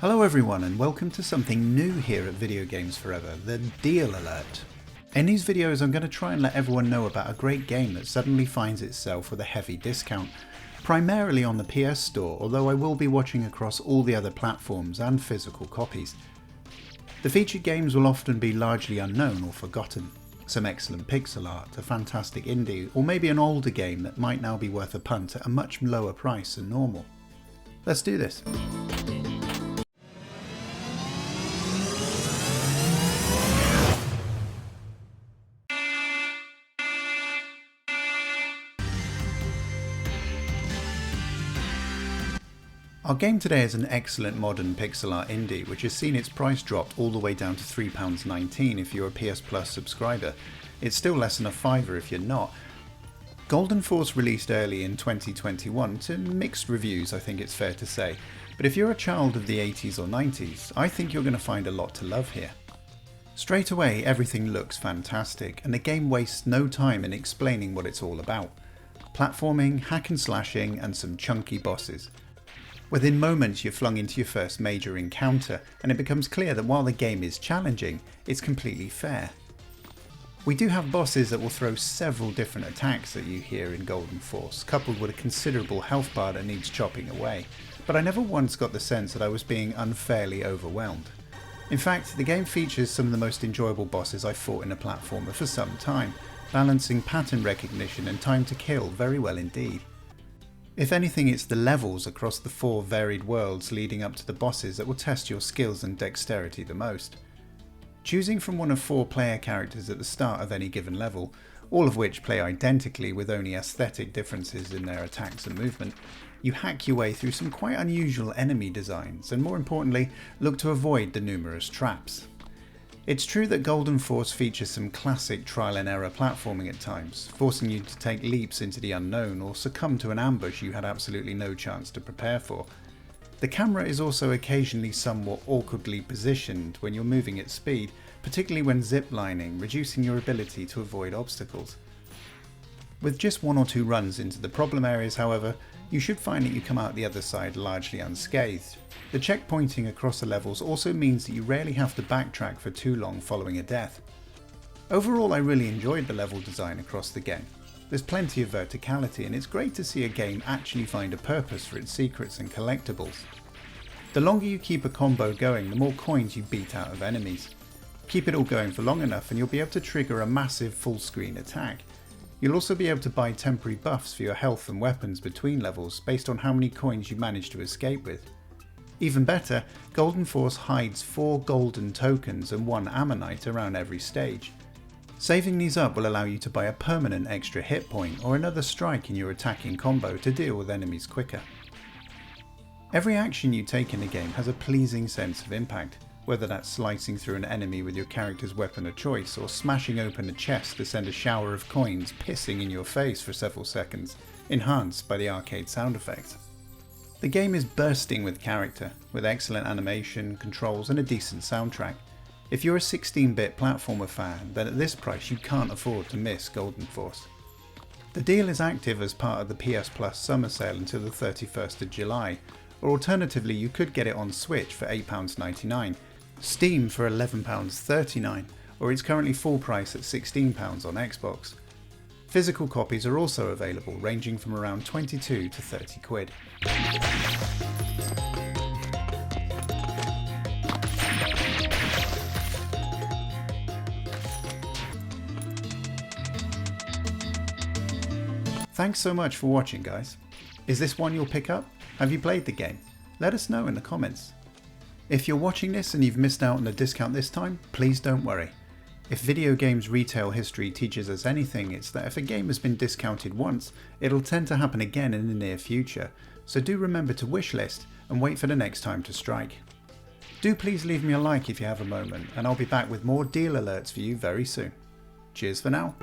Hello everyone and welcome to something new here at Video Games Forever, the Deal Alert. In these videos I'm going to try and let everyone know about a great game that suddenly finds itself with a heavy discount, primarily on the PS Store, although I will be watching across all the other platforms and physical copies. The featured games will often be largely unknown or forgotten. Some excellent pixel art, a fantastic indie, or maybe an older game that might now be worth a punt at a much lower price than normal. Let's do this. Our game today is an excellent modern pixel art indie which has seen its price dropped all the way down to £3.19 if you're a PS Plus subscriber. It's still less than a fiver if you're not. Golden Force released early in 2021 to mixed reviews, I think it's fair to say, but if you're a child of the 80s or 90s, I think you're going to find a lot to love here. Straight away everything looks fantastic and the game wastes no time in explaining what it's all about. Platforming, hack and slashing and some chunky bosses. Within moments you're flung into your first major encounter and it becomes clear that while the game is challenging, it's completely fair. We do have bosses that will throw several different attacks at you here in Golden Force, coupled with a considerable health bar that needs chopping away, but I never once got the sense that I was being unfairly overwhelmed. In fact, the game features some of the most enjoyable bosses I've fought in a platformer for some time, balancing pattern recognition and time to kill very well indeed. If anything, it's the levels across the 4 varied worlds leading up to the bosses that will test your skills and dexterity the most. Choosing from one of 4 player characters at the start of any given level, all of which play identically with only aesthetic differences in their attacks and movement, you hack your way through some quite unusual enemy designs and, more importantly, look to avoid the numerous traps. It's true that Golden Force features some classic trial and error platforming at times, forcing you to take leaps into the unknown or succumb to an ambush you had absolutely no chance to prepare for. The camera is also occasionally somewhat awkwardly positioned when you're moving at speed, particularly when ziplining, reducing your ability to avoid obstacles. With just 1 or 2 runs into the problem areas, however, you should find that you come out the other side largely unscathed. The checkpointing across the levels also means that you rarely have to backtrack for too long following a death. Overall, I really enjoyed the level design across the game. There's plenty of verticality and it's great to see a game actually find a purpose for its secrets and collectibles. The longer you keep a combo going, the more coins you beat out of enemies. Keep it all going for long enough and you'll be able to trigger a massive full screen attack. You'll also be able to buy temporary buffs for your health and weapons between levels based on how many coins you manage to escape with. Even better, Golden Force hides 4 golden tokens and 1 ammonite around every stage. Saving these up will allow you to buy a permanent extra hit point or another strike in your attacking combo to deal with enemies quicker. Every action you take in the game has a pleasing sense of impact, whether that's slicing through an enemy with your character's weapon of choice or smashing open a chest to send a shower of coins pissing in your face for several seconds, enhanced by the arcade sound effects. The game is bursting with character, with excellent animation, controls and a decent soundtrack. If you're a 16-bit platformer fan, then at this price you can't afford to miss Golden Force. The deal is active as part of the PS Plus summer sale until the 31st of July, or alternatively you could get it on Switch for £8.99, Steam for £11.39, or it's currently full price at £16 on Xbox. Physical copies are also available, ranging from around 22 to 30 quid. Thanks so much for watching, guys. Is this one you'll pick up? Have you played the game? Let us know in the comments. If you're watching this and you've missed out on a discount this time, please don't worry. If video games retail history teaches us anything, it's that if a game has been discounted once, it'll tend to happen again in the near future, so do remember to wishlist and wait for the next time to strike. Do please leave me a like if you have a moment, and I'll be back with more deal alerts for you very soon. Cheers for now.